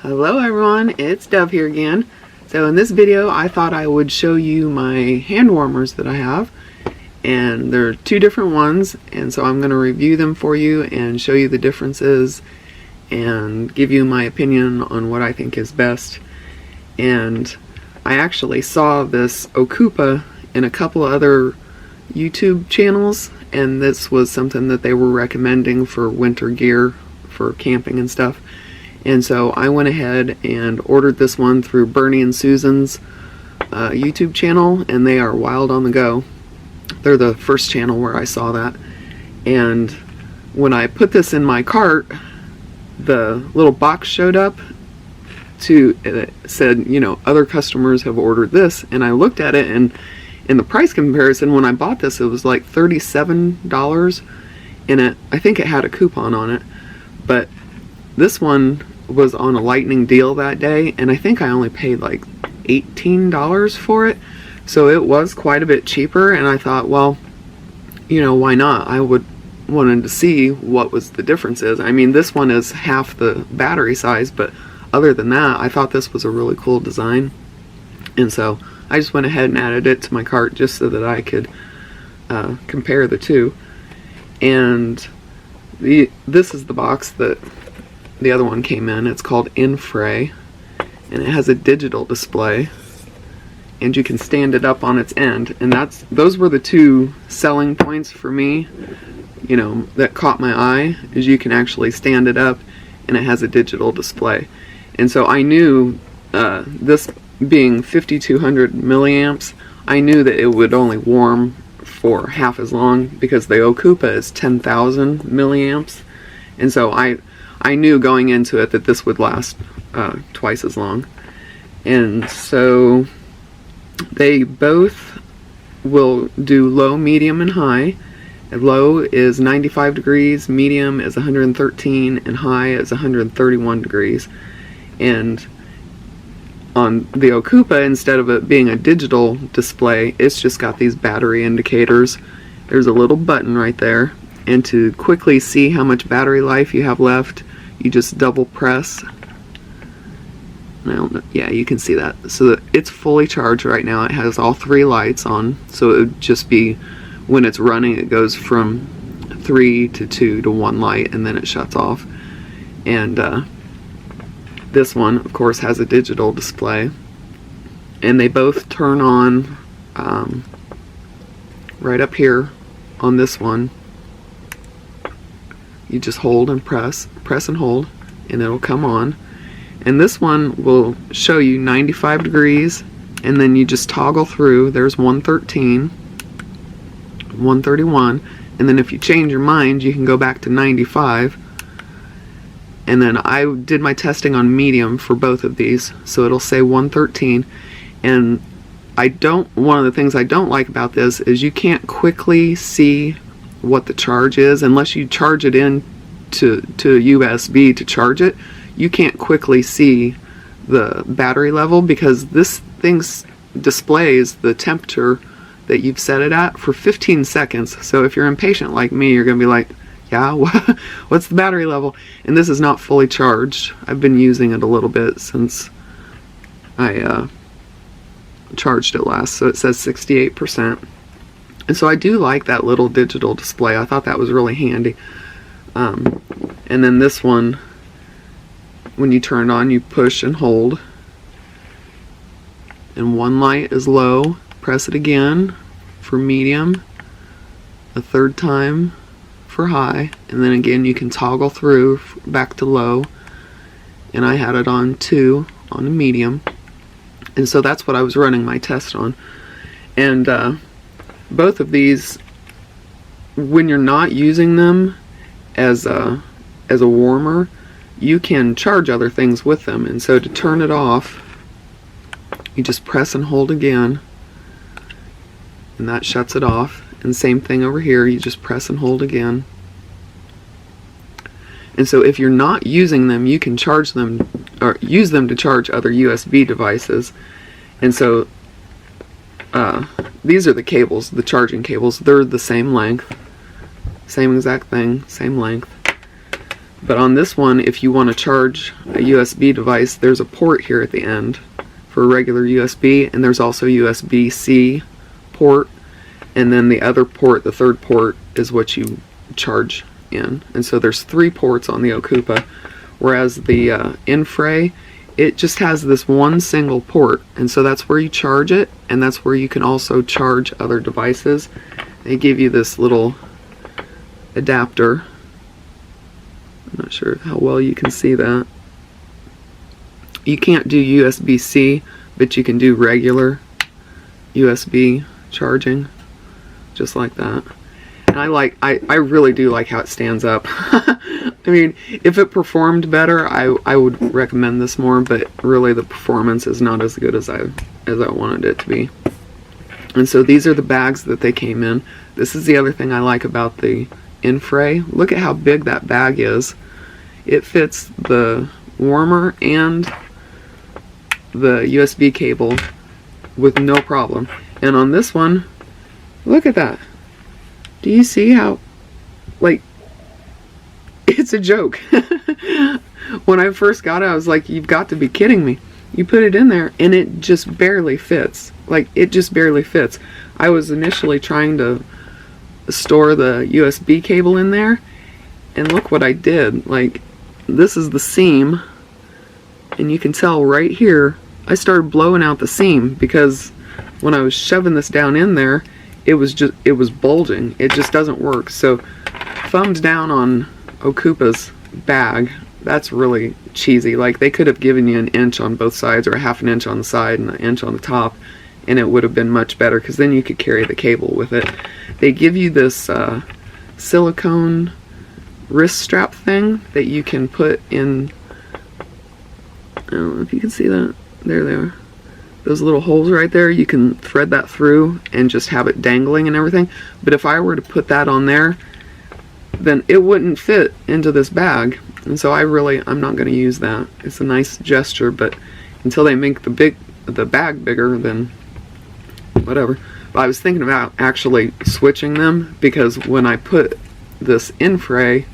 Hello everyone, it's Dove here again. So in this video I thought I would show you my hand warmers that I have, and there are two different ones, and so I'm going to review them for you and show you the differences and give you my opinion on what I think is best. And I actually saw this Ocoopa in a couple other YouTube channels, and this was something that they were recommending for winter gear for camping and stuff. And so I went ahead and ordered this one through Bernie and Susan's YouTube channel, and they are WildOnTheGo. They're the first channel where I saw that. And when I put this in my cart, the little box showed up it said, you know, other customers have ordered this, and I looked at it, and in the price comparison, when I bought this, it was like $37, and I think it had a coupon on it, but this one was on a lightning deal that day, and I think I only paid like $18 for it, so it was quite a bit cheaper. And I thought, well, you know, why not? I wanted to see what was the difference is. I mean, this one is half the battery size, but other than that, I thought this was a really cool design, and so I just went ahead and added it to my cart just so that I could compare the two. And this is the box that the other one came in. It's called Infray, and it has a digital display, and you can stand it up on its end, and those were the two selling points for me, you know, that caught my eye, is you can actually stand it up and it has a digital display. And so I knew, this being 5200 milliamps, I knew that it would only warm for half as long, because the Ocoopa is 10,000 milliamps, and so I knew going into it that this would last twice as long. And so they both will do low, medium, and high. Low is 95 degrees, medium is 113, and high is 131 degrees. And on the Ocoopa, instead of it being a digital display, it's just got these battery indicators. There's a little button right there, and to quickly see how much battery life you have left, you just double press. I don't know, yeah, you can see that. So that it's fully charged right now. It has all three lights on, so it would just be, when it's running, it goes from 3 to 2 to 1 light, and then it shuts off. And this one, of course, has a digital display, and they both turn on right up here on this one. You just hold and press and hold, and it'll come on. And this one will show you 95 degrees, and then you just toggle through. There's 113, 131, and then if you change your mind, you can go back to 95. And then I did my testing on medium for both of these, so it'll say 113. And one of the things I don't like about this is you can't quickly see what the charge is unless you charge it in to USB to charge it. You can't quickly see the battery level, because this thing displays the temperature that you've set it at for 15 seconds. So if you're impatient like me, you're gonna be like, yeah, what's the battery level? And this is not fully charged. I've been using it a little bit since I charged it last, so it says 68%. And so I do like that little digital display. I thought that was really handy. And then this one, when you turn it on, you push and hold, and one light is low. Press it again for medium, a third time for high, and then again you can toggle through back to low. And I had it on 2 on a medium, and so that's what I was running my test on. And both of these, when you're not using them as a warmer, you can charge other things with them. And so to turn it off, you just press and hold again, and that shuts it off. And same thing over here, you just press and hold again. And so if you're not using them, you can charge them, or use them to charge other USB devices. And so these are the cables, the charging cables. They're the same length, same exact thing, same length. But on this one, if you want to charge a USB device, there's a port here at the end for a regular USB, and there's also USB-C port, and then the other port, the third port, is what you charge in. And so there's 3 ports on the Ocoopa, whereas the Infray, it just has this one single port, and so that's where you charge it, and that's where you can also charge other devices. They give you this little adapter. I'm not sure how well you can see that. You can't do USB-C, but you can do regular USB charging, just like that. And I really do like how it stands up. I mean, if it performed better, I would recommend this more, but really the performance is not as good as I wanted it to be. And so these are the bags that they came in. This is the other thing I like about the Infray. Look at how big that bag is. It fits the warmer and the USB cable with no problem. And on this one, look at that. Do you see how, like, it's a joke. When I first got it, I was like, you've got to be kidding me. You put it in there and it just barely fits. Like, it just barely fits. I was initially trying to store the USB cable in there, and look what I did. Like, this is the seam, and you can tell right here, I started blowing out the seam because when I was shoving this down in there, it was bulging. It just doesn't work. So thumbs down on Ocoopa's bag. That's really cheesy. Like, they could have given you an inch on both sides, or a half an inch on the side and an inch on the top, and it would have been much better, because then you could carry the cable with it. They give you this silicone wrist strap thing that you can put in. I don't know if you can see that. There they are. Those little holes right there, you can thread that through and just have it dangling and everything. But if I were to put that on there, then it wouldn't fit into this bag. And so I'm not going to use that. It's a nice gesture, but until they make the bag bigger, then whatever. But I was thinking about actually switching them, because when I put this Infray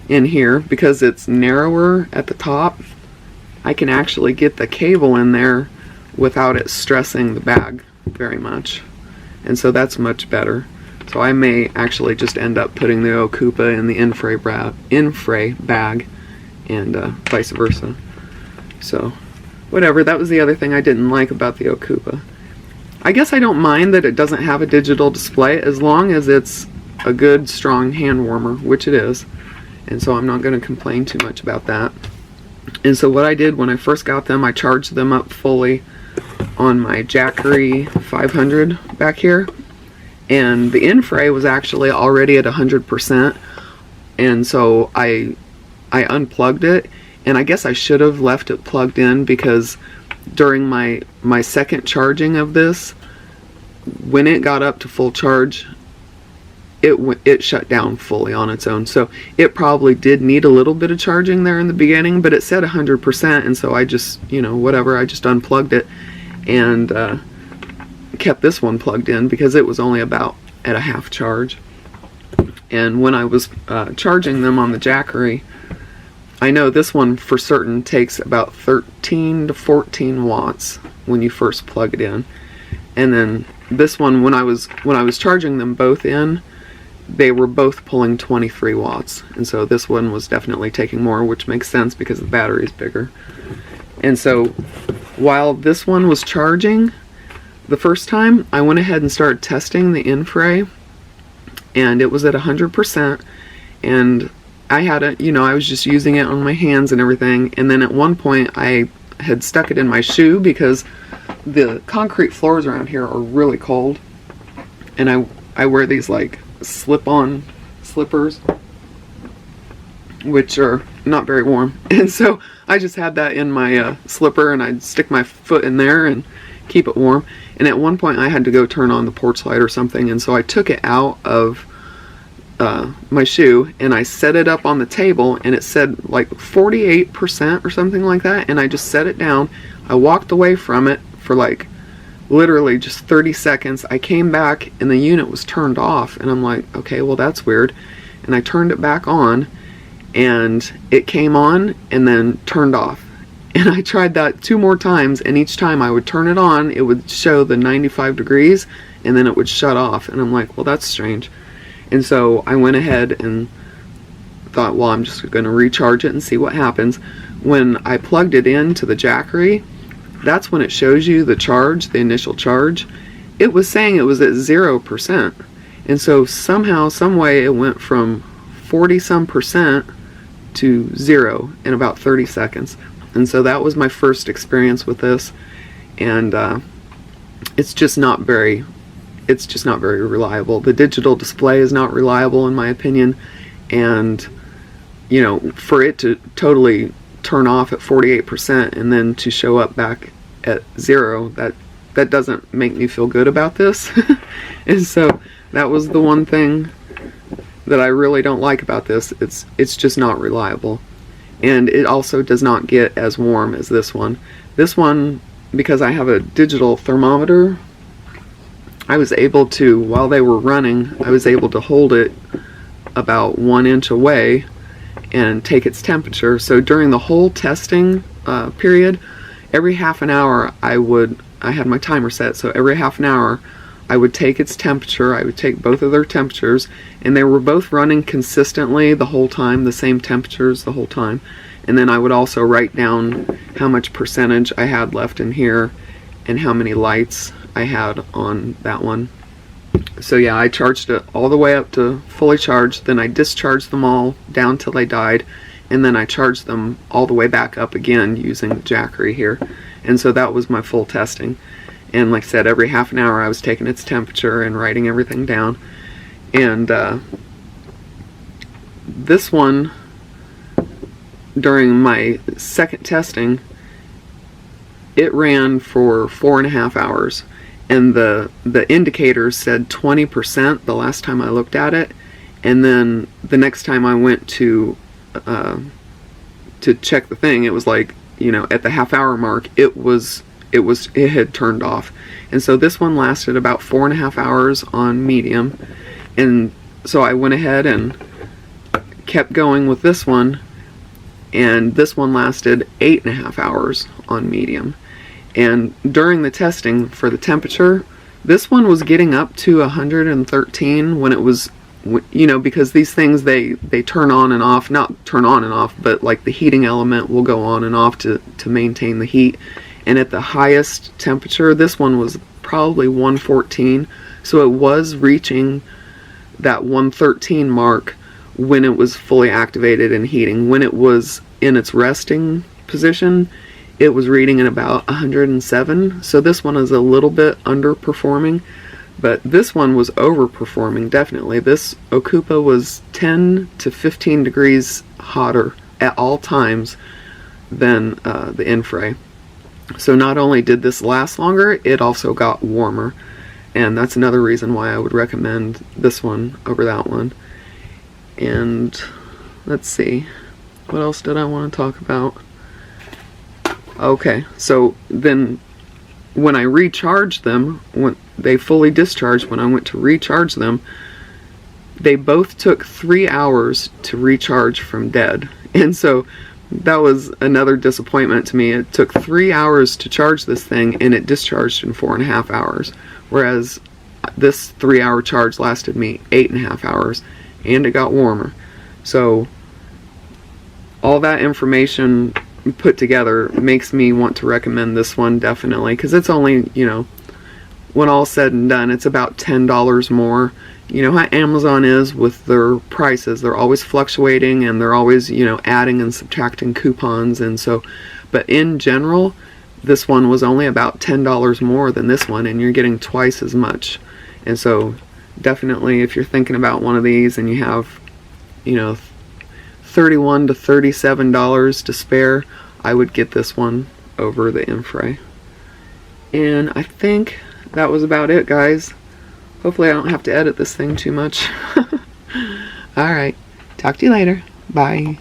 in here, because it's narrower at the top, I can actually get the cable in there without it stressing the bag very much. And so that's much better. So I may actually just end up putting the Ocoopa in the Infray bag, and vice versa. So whatever, that was the other thing I didn't like about the Ocoopa. I guess I don't mind that it doesn't have a digital display, as long as it's a good strong hand warmer, which it is. And so I'm not going to complain too much about that. And so what I did when I first got them, I charged them up fully on my Jackery 500 back here, and the Infray was actually already at 100%, and so I unplugged it, and I guess I should have left it plugged in, because during my second charging of this, when it got up to full charge, it shut down fully on its own. So it probably did need a little bit of charging there in the beginning, but it said 100%, and so I just, whatever, I just unplugged it and kept this one plugged in, because it was only about at a half charge. And when I was charging them on the Jackery, I know this one for certain takes about 13 to 14 watts when you first plug it in. And then this one, when I was charging them both in, they were both pulling 23 watts. And so this one was definitely taking more, which makes sense because the battery is bigger. And so while this one was charging the first time, I went ahead and started testing the Infray, and it was at 100%, and I had it, I was just using it on my hands and everything. And then at one point I had stuck it in my shoe, because the concrete floors around here are really cold, and I wear these like slip-on slippers, which are not very warm, and so I just had that in my slipper, and I'd stick my foot in there and keep it warm. And at one point I had to go turn on the porch light or something, and so I took it out of my shoe and I set it up on the table, and it said like 48% or something like that, and I just set it down. I walked away from it for like literally just 30 seconds. I came back and the unit was turned off, and I'm like, okay, well that's weird. And I turned it back on, and it came on and then turned off. And I tried that 2 more times, and each time I would turn it on, it would show the 95 degrees, and then it would shut off. And I'm like, well, that's strange. And so I went ahead and thought, well, I'm just going to recharge it and see what happens. When I plugged it into the Jackery, that's when it shows you the charge, the initial charge. It was saying it was at 0%. And so somehow, some way, it went from 40-some% to 0 in about 30 seconds. And so that was my first experience with this, and it's just not very reliable. The digital display is not reliable in my opinion, and you know, for it to totally turn off at 48% and then to show up back at 0, that doesn't make me feel good about this. And so that was the one thing that I really don't like about this. It's just not reliable. And it also does not get as warm as this one. This one, because I have a digital thermometer, I was able to, while they were running, I was able to hold it about 1 inch away and take its temperature. So during the whole testing period, every half an hour I had my timer set, so every half an hour I would take its temperature. I would take both of their temperatures, and they were both running consistently the whole time, the same temperatures the whole time. And then I would also write down how much percentage I had left in here and how many lights I had on that one. So yeah, I charged it all the way up to fully charged, then I discharged them all down till they died, and then I charged them all the way back up again using the Jackery here. And so that was my full testing. And like I said, every half an hour I was taking its temperature and writing everything down. And this one, during my second testing, it ran for 4.5 hours. And the indicators said 20% the last time I looked at it. And then the next time I went to check the thing, it was like, you know, at the half-hour mark, it had turned off. And so this one lasted about 4.5 hours on medium, and so I went ahead and kept going with this one, and this one lasted 8.5 hours on medium. And during the testing for the temperature, this one was getting up to 113 when it was, you know, because these things, they turn on and off, not turn on and off, but like the heating element will go on and off to maintain the heat. And at the highest temperature, this one was probably 114, so it was reaching that 113 mark when it was fully activated and heating. When it was in its resting position, it was reading at about 107, so this one is a little bit underperforming. But this one was overperforming, definitely. This Ocoopa was 10 to 15 degrees hotter at all times than the Infray. So not only did this last longer, it also got warmer. And that's another reason why I would recommend this one over that one. And let's see, what else did I want to talk about? Okay, so then when I recharged them, when they fully discharged, when I went to recharge them, they both took 3 hours to recharge from dead. And so that was another disappointment to me. It took 3 hours to charge this thing, and it discharged in 4.5 hours. Whereas this 3-hour charge lasted me 8.5 hours, and it got warmer. So all that information put together makes me want to recommend this one, definitely, because it's only, you know, when all's said and done, it's about $10 more. You know how Amazon is with their prices. They're always fluctuating, and they're always, you know, adding and subtracting coupons. And so, but in general, this one was only about $10 more than this one, and you're getting twice as much. And so definitely, if you're thinking about one of these and you have, you know, $31 to $37 to spare, I would get this one over the Infray. And I think that was about it, guys. Hopefully I don't have to edit this thing too much. Alright, talk to you later. Bye.